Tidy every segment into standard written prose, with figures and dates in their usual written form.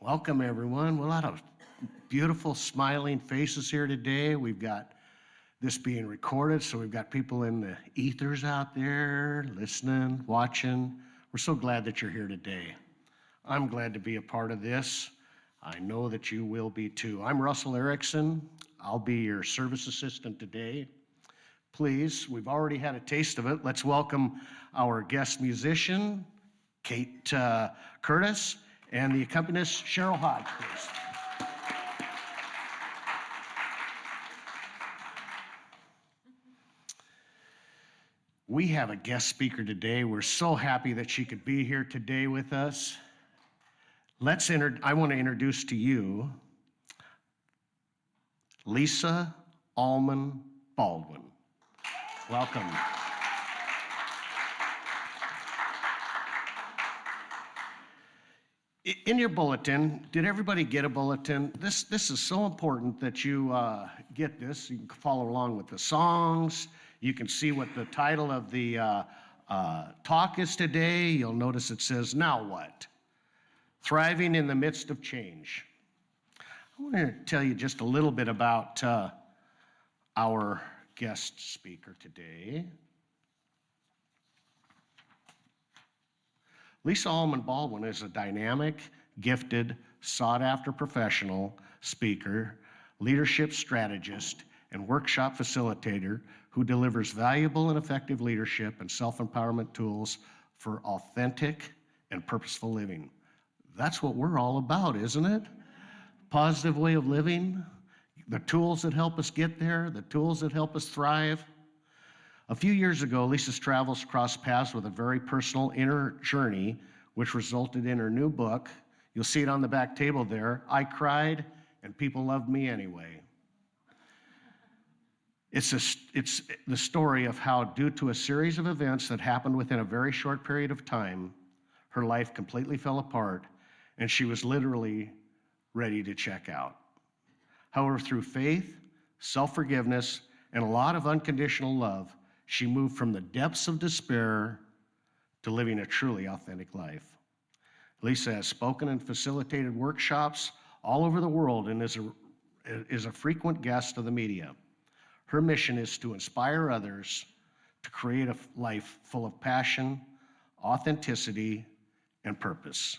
Welcome, everyone. A lot of beautiful, smiling faces here today. We've got this being recorded, so we've got people in the ethers out there listening, watching. We're so glad that you're here today. I'm glad to be a part of this. I know that you will be too. I'm Russell Eirksson. I'll be your service assistant today. Please, we've already had a taste of it. Let's welcome our guest musician, Kate Curtis, and the accompanist, Cheryl Hodge, please. We have a guest speaker today. We're so happy that she could be here today with us. I want to introduce to you Lysa Allman-Baldwin. Welcome. In your bulletin, did everybody get a bulletin? This is so important that you get this. You can follow along with the songs. You can see what the title of the talk is today. You'll notice it says, "Now What? Thriving in the Midst of Change." I want to tell you just a little bit about our guest speaker today. Lysa Allman-Baldwin is a dynamic, gifted, sought-after professional speaker, leadership strategist, and workshop facilitator who delivers valuable and effective leadership and self-empowerment tools for authentic and purposeful living. That's what we're all about, isn't it? Positive way of living, the tools that help us get there, the tools that help us thrive. A few years ago, Lysa's travels crossed paths with a very personal inner journey, which resulted in her new book. You'll see it on the back table there. I Cried, and People Loved Me Anyway. It's the story of how, due to a series of events that happened within a very short period of time, her life completely fell apart, and she was literally ready to check out. However, through faith, self-forgiveness, and a lot of unconditional love, she moved from the depths of despair to living a truly authentic life. Lysa has spoken and facilitated workshops all over the world and is a frequent guest of the media. Her mission is to inspire others to create a life full of passion, authenticity, and purpose.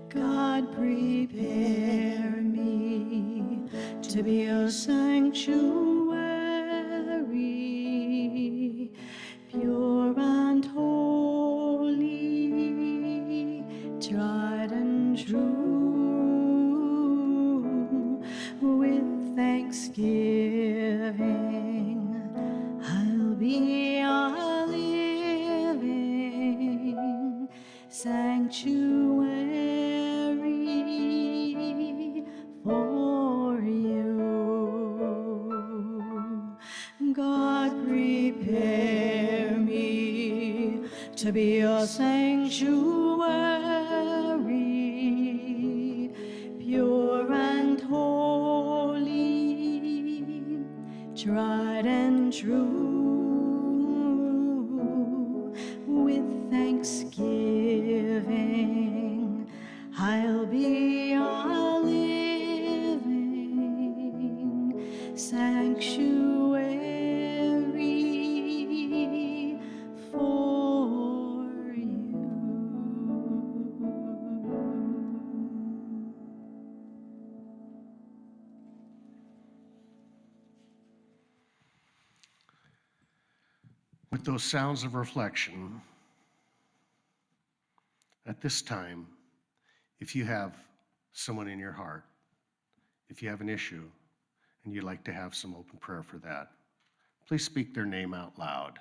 God, prepare me to be a sanctuary, pure and holy, tried and true. With thanksgiving, I'll be a living sanctuary for you. God, prepare me to be a sanctuary, pure and holy, tried and true. With thanksgiving, I'll be a living sanctuary for you. With those sounds of reflection, at this time, if you have someone in your heart, if you have an issue, and you'd like to have some open prayer for that, please speak their name out loud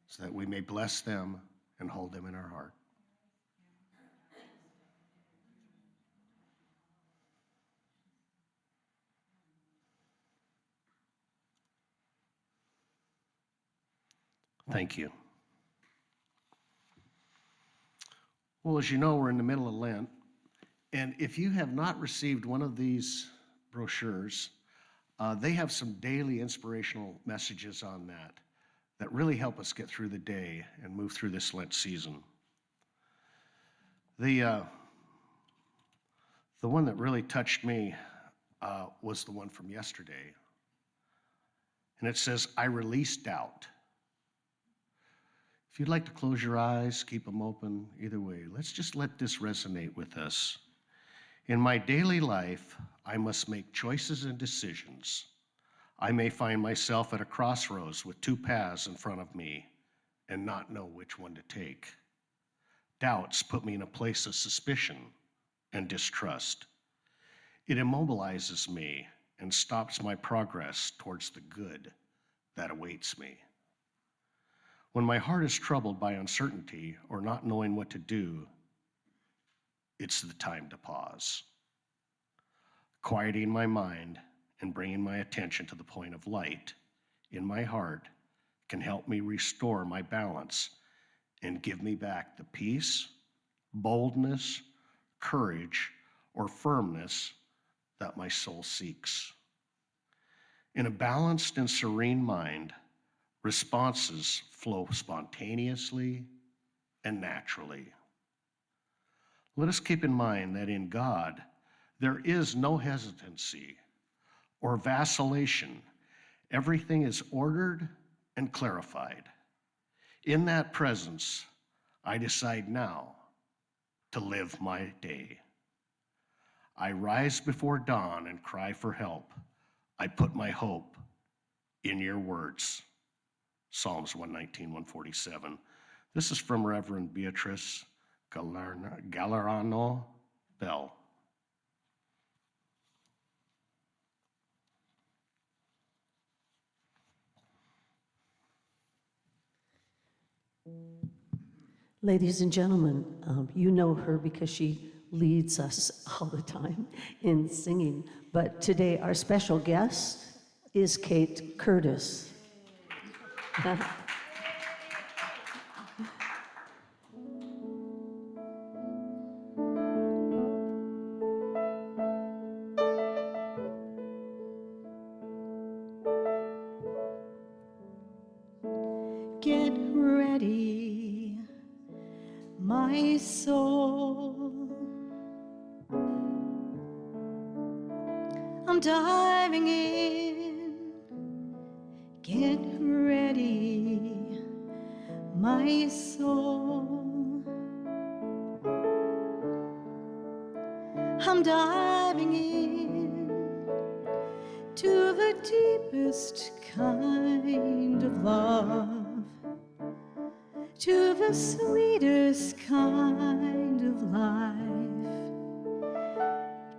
so that we may bless them and hold them in our heart. Thank you. Well, as you know, we're in the middle of Lent, and if you have not received one of these brochures, they have some daily inspirational messages on that really help us get through the day and move through this Lent season. The one that really touched me was the one from yesterday. And it says, I release doubt. If you'd like to close your eyes, keep them open, either way, let's just let this resonate with us. In my daily life, I must make choices and decisions. I may find myself at a crossroads with two paths in front of me and not know which one to take. Doubts put me in a place of suspicion and distrust. It immobilizes me and stops my progress towards the good that awaits me. When my heart is troubled by uncertainty or not knowing what to do, it's the time to pause. Quieting my mind and bringing my attention to the point of light in my heart can help me restore my balance and give me back the peace, boldness, courage, or firmness that my soul seeks. In a balanced and serene mind, responses flow spontaneously and naturally. Let us keep in mind that in God, there is no hesitancy or vacillation. Everything is ordered and clarified. In that presence, I decide now to live my day. I rise before dawn and cry for help. I put my hope in your words. Psalms 119, 147. This is from Reverend Beatrice Gallerano Bell. Ladies and gentlemen, you know her because she leads us all the time in singing. But today, our special guest is Kate Curtis. Get ready, my soul. I'm diving in. Get ready, my soul. I'm diving in to the deepest kind of love, to the sweetest kind of life.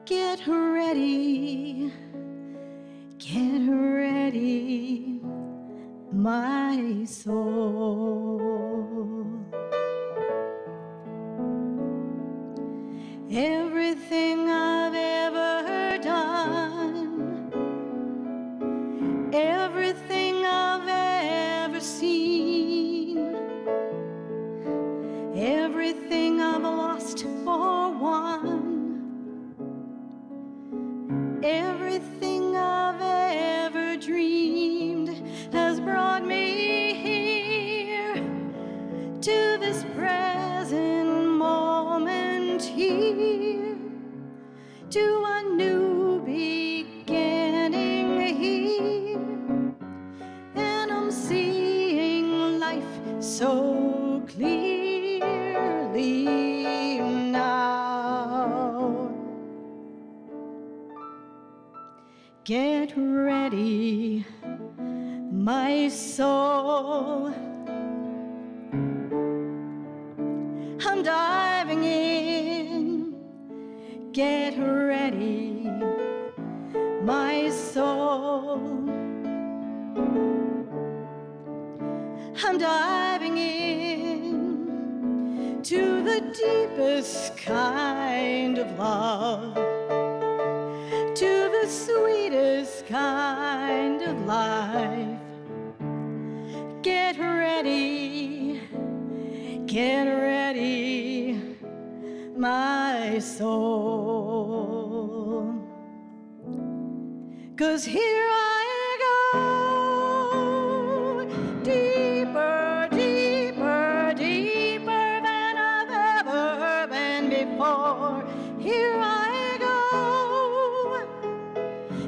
Get ready, my soul. Everything I've ever done, everything I've ever seen, everything I've lost or won, everything I've ever dreamed has brought me here to this present moment here, to a new beginning here, and I'm seeing life so clearly now. Get ready, my soul. I'm diving in. Get ready, my soul. I'm diving in to the deepest kind of love, to the sweetest kind of life. Get ready, my soul. 'Cause here I go, deeper, deeper, deeper than I've ever been before. Here I go,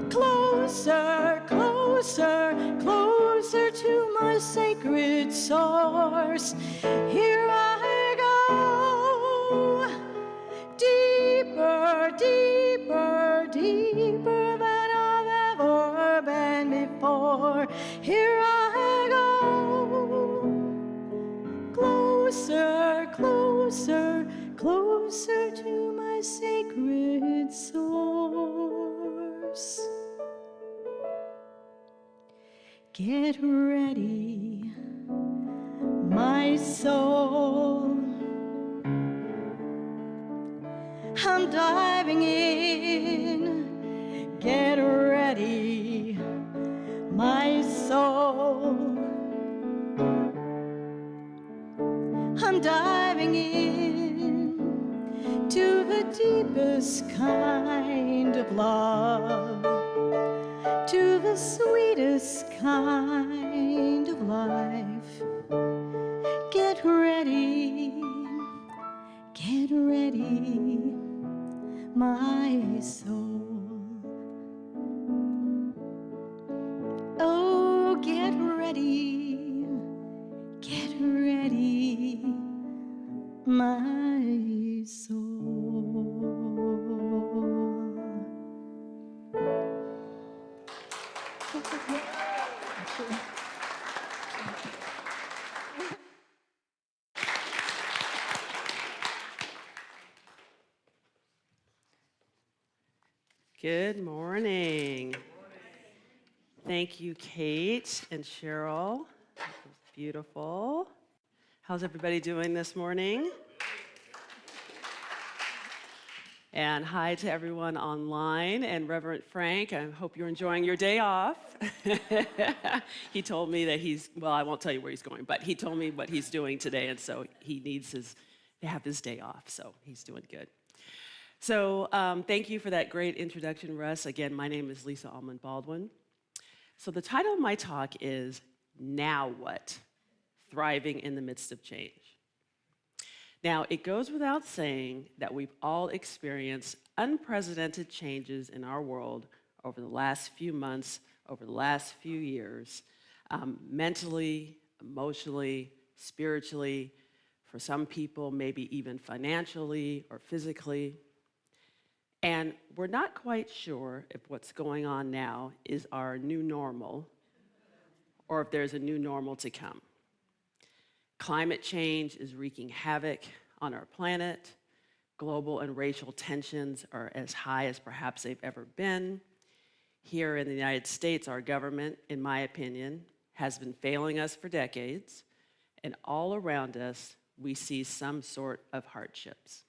closer, closer, closer to my sacred source. Here I go, deeper, deeper, deeper than I've ever been before. Here I go, closer, closer, closer to my sacred source. Get ready, my soul. I'm diving in. Get ready, my soul. I'm diving in to the deepest kind of love, to the sweetest kind of life. Get ready, my soul. Oh, get ready, my soul. Good morning. Thank you, Kate and Cheryl. That was beautiful. How's everybody doing this morning? And hi to everyone online and Reverend Frank. I hope you're enjoying your day off. He told me that I won't tell you where he's going, but he told me what he's doing today, and so he needs to have his day off, so he's doing good. So thank you for that great introduction, Russ. Again, my name is Lysa Allman-Baldwin. So the title of my talk is Now What? Thriving in the Midst of Change. Now, it goes without saying that we've all experienced unprecedented changes in our world over the last few months, over the last few years, mentally, emotionally, spiritually, for some people, maybe even financially or physically. And we're not quite sure if what's going on now is our new normal or if there's a new normal to come. Climate change is wreaking havoc on our planet. Global and racial tensions are as high as perhaps they've ever been. Here in the United States, our government, in my opinion, has been failing us for decades, and all around us, we see some sort of hardships.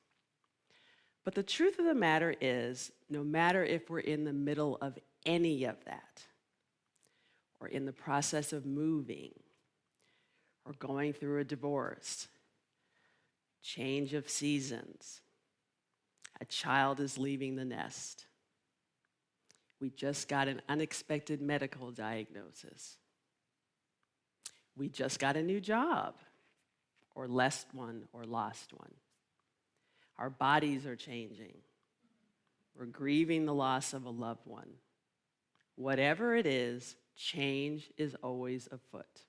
But the truth of the matter is, no matter if we're in the middle of any of that, or in the process of moving, or going through a divorce, change of seasons, a child is leaving the nest, we just got an unexpected medical diagnosis, we just got a new job, or lost one. Our bodies are changing. We're grieving the loss of a loved one. Whatever it is, change is always afoot.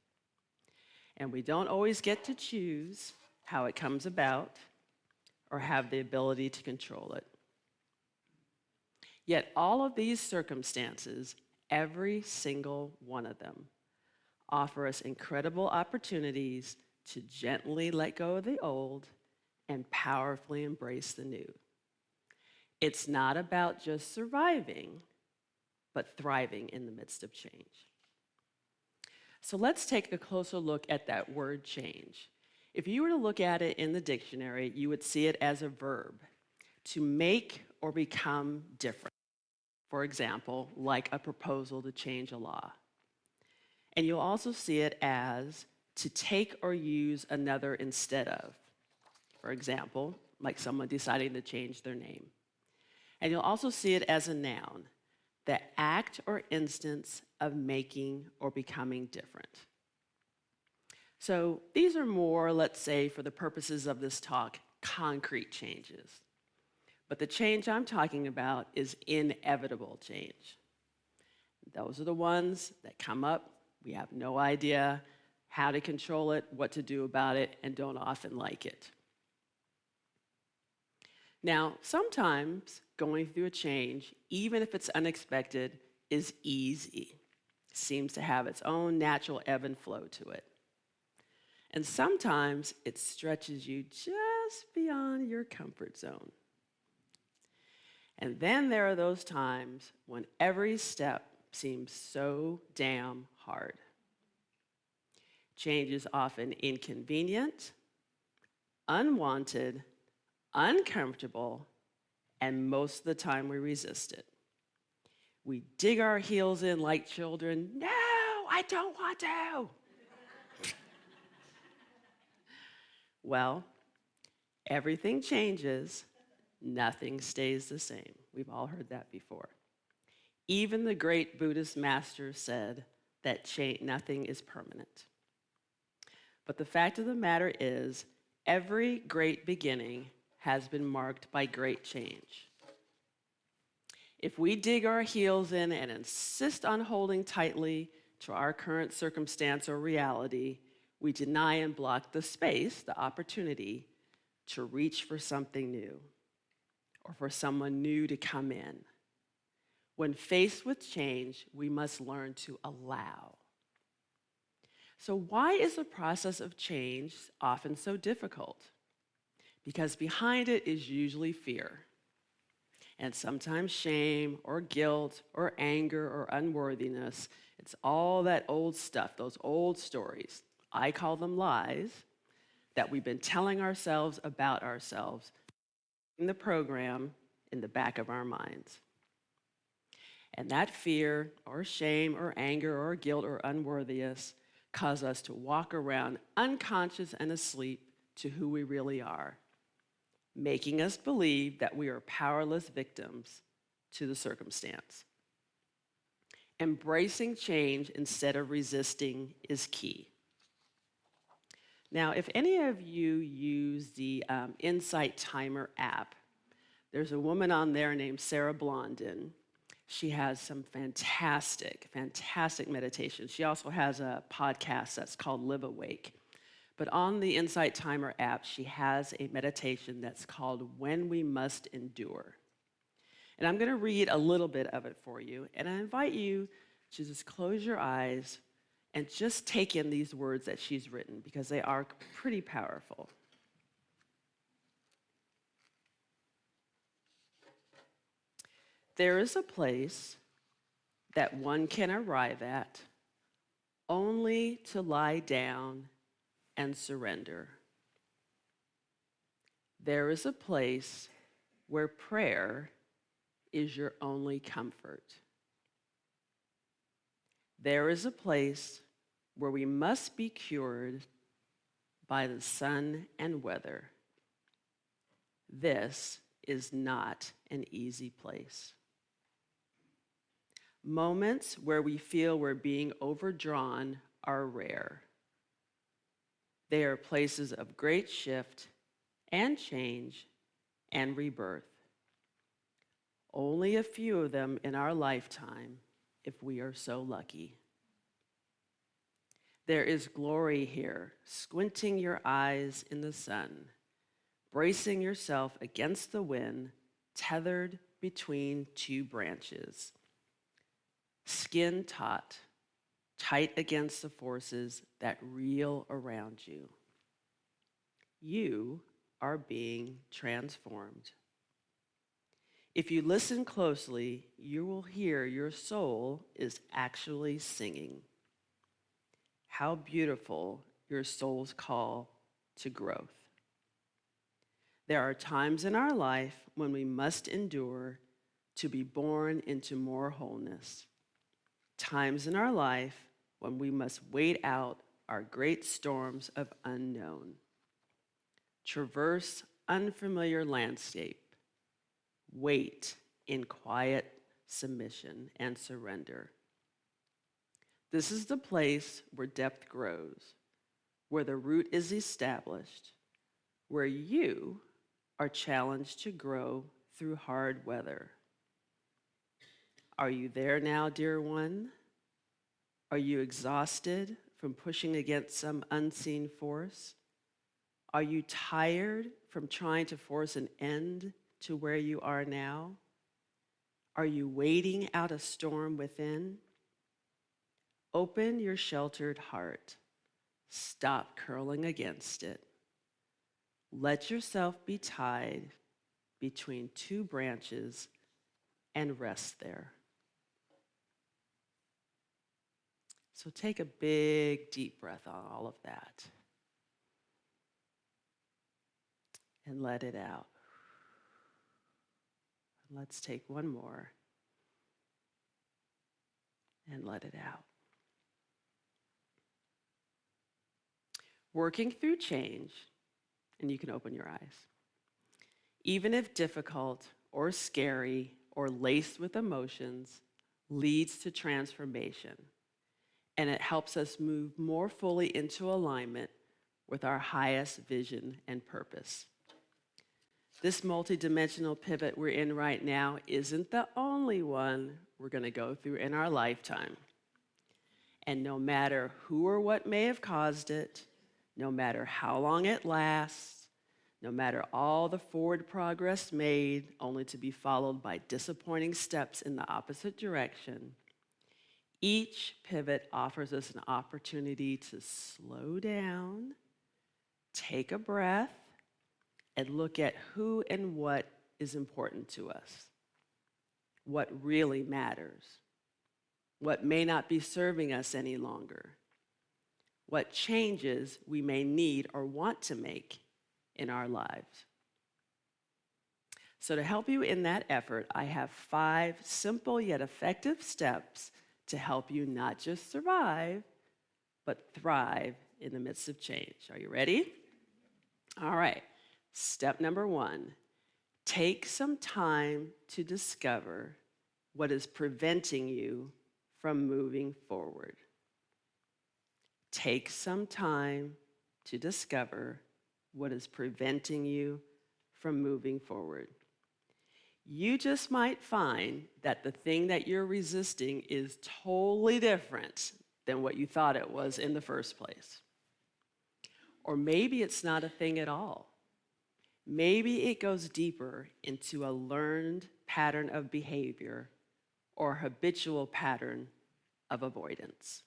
And we don't always get to choose how it comes about or have the ability to control it. Yet all of these circumstances, every single one of them, offer us incredible opportunities to gently let go of the old and powerfully embrace the new. It's not about just surviving, but thriving in the midst of change. So let's take a closer look at that word change. If you were to look at it in the dictionary, you would see it as a verb, to make or become different. For example, like a proposal to change a law. And you'll also see it as to take or use another instead of. for example, like someone deciding to change their name. And you'll also see it as a noun, the act or instance of making or becoming different. So these are more, let's say, for the purposes of this talk, concrete changes. But the change I'm talking about is inevitable change. Those are the ones that come up, we have no idea how to control it, what to do about it, and don't often like it. Now, sometimes going through a change, even if it's unexpected, is easy. Seems to have its own natural ebb and flow to it. And sometimes it stretches you just beyond your comfort zone. And then there are those times when every step seems so damn hard. Change is often inconvenient, unwanted, uncomfortable, and most of the time we resist it. We dig our heels in like children. No, I don't want to. Well, everything changes, nothing stays the same. We've all heard that before. Even the great Buddhist masters said that nothing is permanent. But the fact of the matter is, every great beginning has been marked by great change. If we dig our heels in and insist on holding tightly to our current circumstance or reality, we deny and block the space, the opportunity, to reach for something new or for someone new to come in. When faced with change, we must learn to allow. So why is the process of change often so difficult? Because behind it is usually fear, and sometimes shame or guilt or anger or unworthiness. It's all that old stuff, those old stories. I call them lies that we've been telling ourselves about ourselves in the program in the back of our minds. And that fear or shame or anger or guilt or unworthiness cause us to walk around unconscious and asleep to who we really are, making us believe that we are powerless victims to the circumstance. Embracing change instead of resisting is key. Now, if any of you use the Insight Timer app, there's a woman on there named Sarah Blondin. She has some fantastic meditations. She also has a podcast that's called Live Awake. But on the Insight Timer app, she has a meditation that's called When We Must Endure. And I'm going to read a little bit of it for you. And I invite you to just close your eyes and just take in these words that she's written, because they are pretty powerful. There is a place that one can arrive at only to lie down and surrender. There is a place where prayer is your only comfort. There is a place where we must be cured by the sun and weather. This is not an easy place. Moments where we feel we're being overdrawn are rare. They are places of great shift and change and rebirth. Only a few of them in our lifetime, if we are so lucky. There is glory here, squinting your eyes in the sun, bracing yourself against the wind, tethered between two branches. Skin taut, tight against the forces that reel around you. You are being transformed. If you listen closely, you will hear your soul is actually singing. How beautiful your soul's call to growth. There are times in our life when we must endure to be born into more wholeness. Times in our life when we must wait out our great storms of unknown. Traverse unfamiliar landscape. Wait in quiet submission and surrender. This is the place where depth grows, where the root is established, where you are challenged to grow through hard weather. Are you there now, dear one? Are you exhausted from pushing against some unseen force? Are you tired from trying to force an end to where you are now? Are you waiting out a storm within? Open your sheltered heart. Stop curling against it. Let yourself be tied between two branches and rest there. So take a big, deep breath on all of that and let it out. Let's take one more and let it out. Working through change, and you can open your eyes. Even if difficult or scary or laced with emotions, leads to transformation, and it helps us move more fully into alignment with our highest vision and purpose. This multidimensional pivot we're in right now isn't the only one we're going to go through in our lifetime. And no matter who or what may have caused it, no matter how long it lasts, no matter all the forward progress made only to be followed by disappointing steps in the opposite direction, each pivot offers us an opportunity to slow down, take a breath, and look at who and what is important to us, what really matters, what may not be serving us any longer, what changes we may need or want to make in our lives. So to help you in that effort, I have 5 simple yet effective steps to help you not just survive, but thrive in the midst of change. Are you ready? All right. Step number 1, take some time to discover what is preventing you from moving forward. Take some time to discover what is preventing you from moving forward. You just might find that the thing that you're resisting is totally different than what you thought it was in the first place. Or maybe it's not a thing at all. Maybe it goes deeper into a learned pattern of behavior or habitual pattern of avoidance.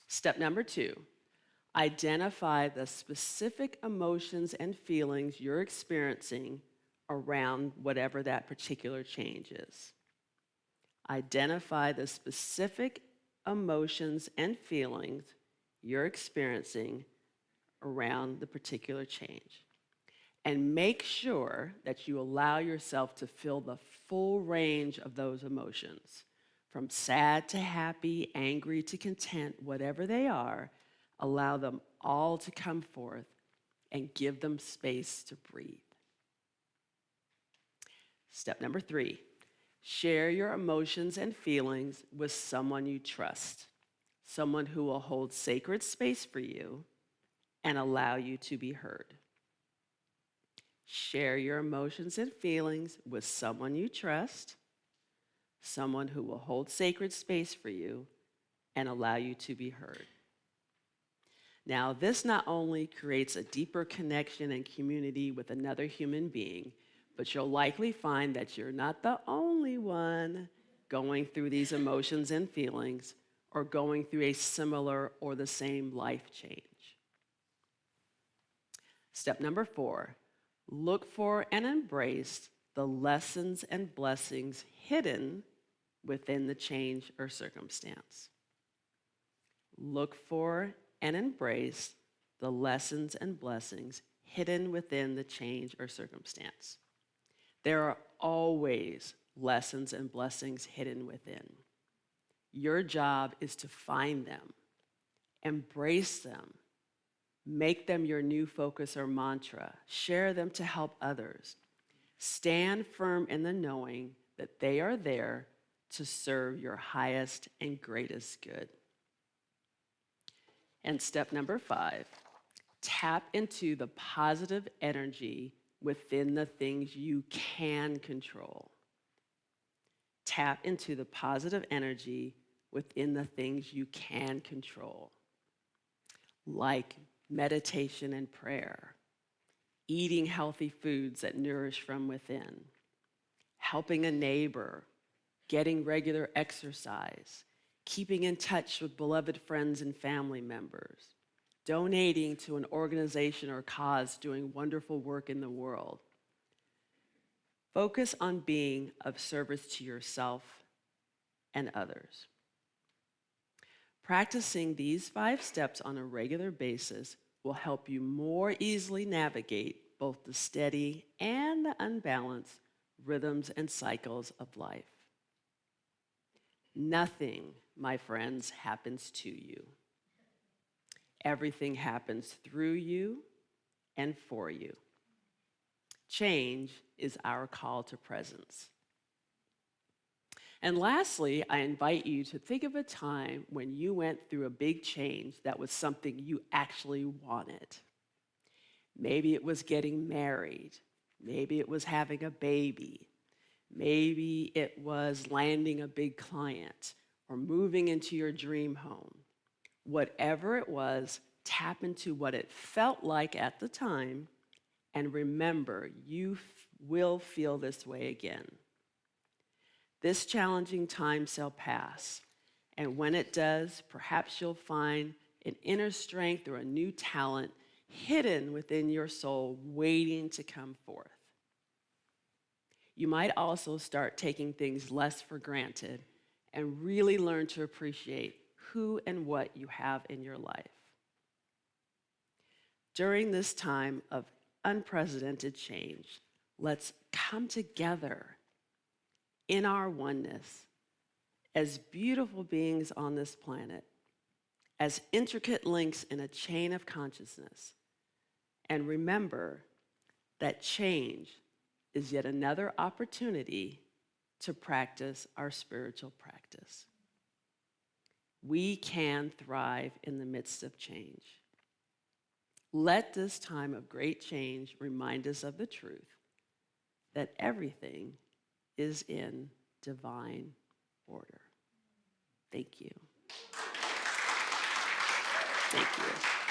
Step number 2, identify the specific emotions and feelings you're experiencing around whatever that particular change is. Identify the specific emotions and feelings you're experiencing around the particular change. And make sure that you allow yourself to feel the full range of those emotions, from sad to happy, angry to content, whatever they are. Allow them all to come forth and give them space to breathe. Step number 3, share your emotions and feelings with someone you trust, someone who will hold sacred space for you and allow you to be heard. Share your emotions and feelings with someone you trust, someone who will hold sacred space for you and allow you to be heard. Now, this not only creates a deeper connection and community with another human being, but you'll likely find that you're not the only one going through these emotions and feelings or going through a similar or the same life change. Step number 4, look for and embrace the lessons and blessings hidden within the change or circumstance. Look for and embrace the lessons and blessings hidden within the change or circumstance. There are always lessons and blessings hidden within. Your job is to find them, embrace them, Make them your new focus or mantra. Share them to help others. Stand firm in the knowing that they are there to serve your highest and greatest good. And step number 5, tap into the positive energy within the things you can control. Tap into the positive energy within the things you can control, like meditation and prayer, eating healthy foods that nourish from within, helping a neighbor, getting regular exercise, keeping in touch with beloved friends and family members, donating to an organization or cause doing wonderful work in the world. Focus on being of service to yourself and others. Practicing these 5 steps on a regular basis will help you more easily navigate both the steady and the unbalanced rhythms and cycles of life. Nothing, my friends, happens to you. Everything happens through you and for you. Change is our call to presence. And lastly, I invite you to think of a time when you went through a big change that was something you actually wanted. Maybe it was getting married. Maybe it was having a baby. Maybe it was landing a big client or moving into your dream home. Whatever it was, tap into what it felt like at the time, and remember, you will feel this way again. This challenging time shall pass, and when it does, perhaps you'll find an inner strength or a new talent hidden within your soul waiting to come forth. You might also start taking things less for granted and really learn to appreciate who and what you have in your life. During this time of unprecedented change, let's come together in our oneness as beautiful beings on this planet, as intricate links in a chain of consciousness, and remember that change is yet another opportunity to practice our spiritual practice. We can thrive in the midst of change. Let this time of great change remind us of the truth that everything is in divine order. Thank you. Thank you.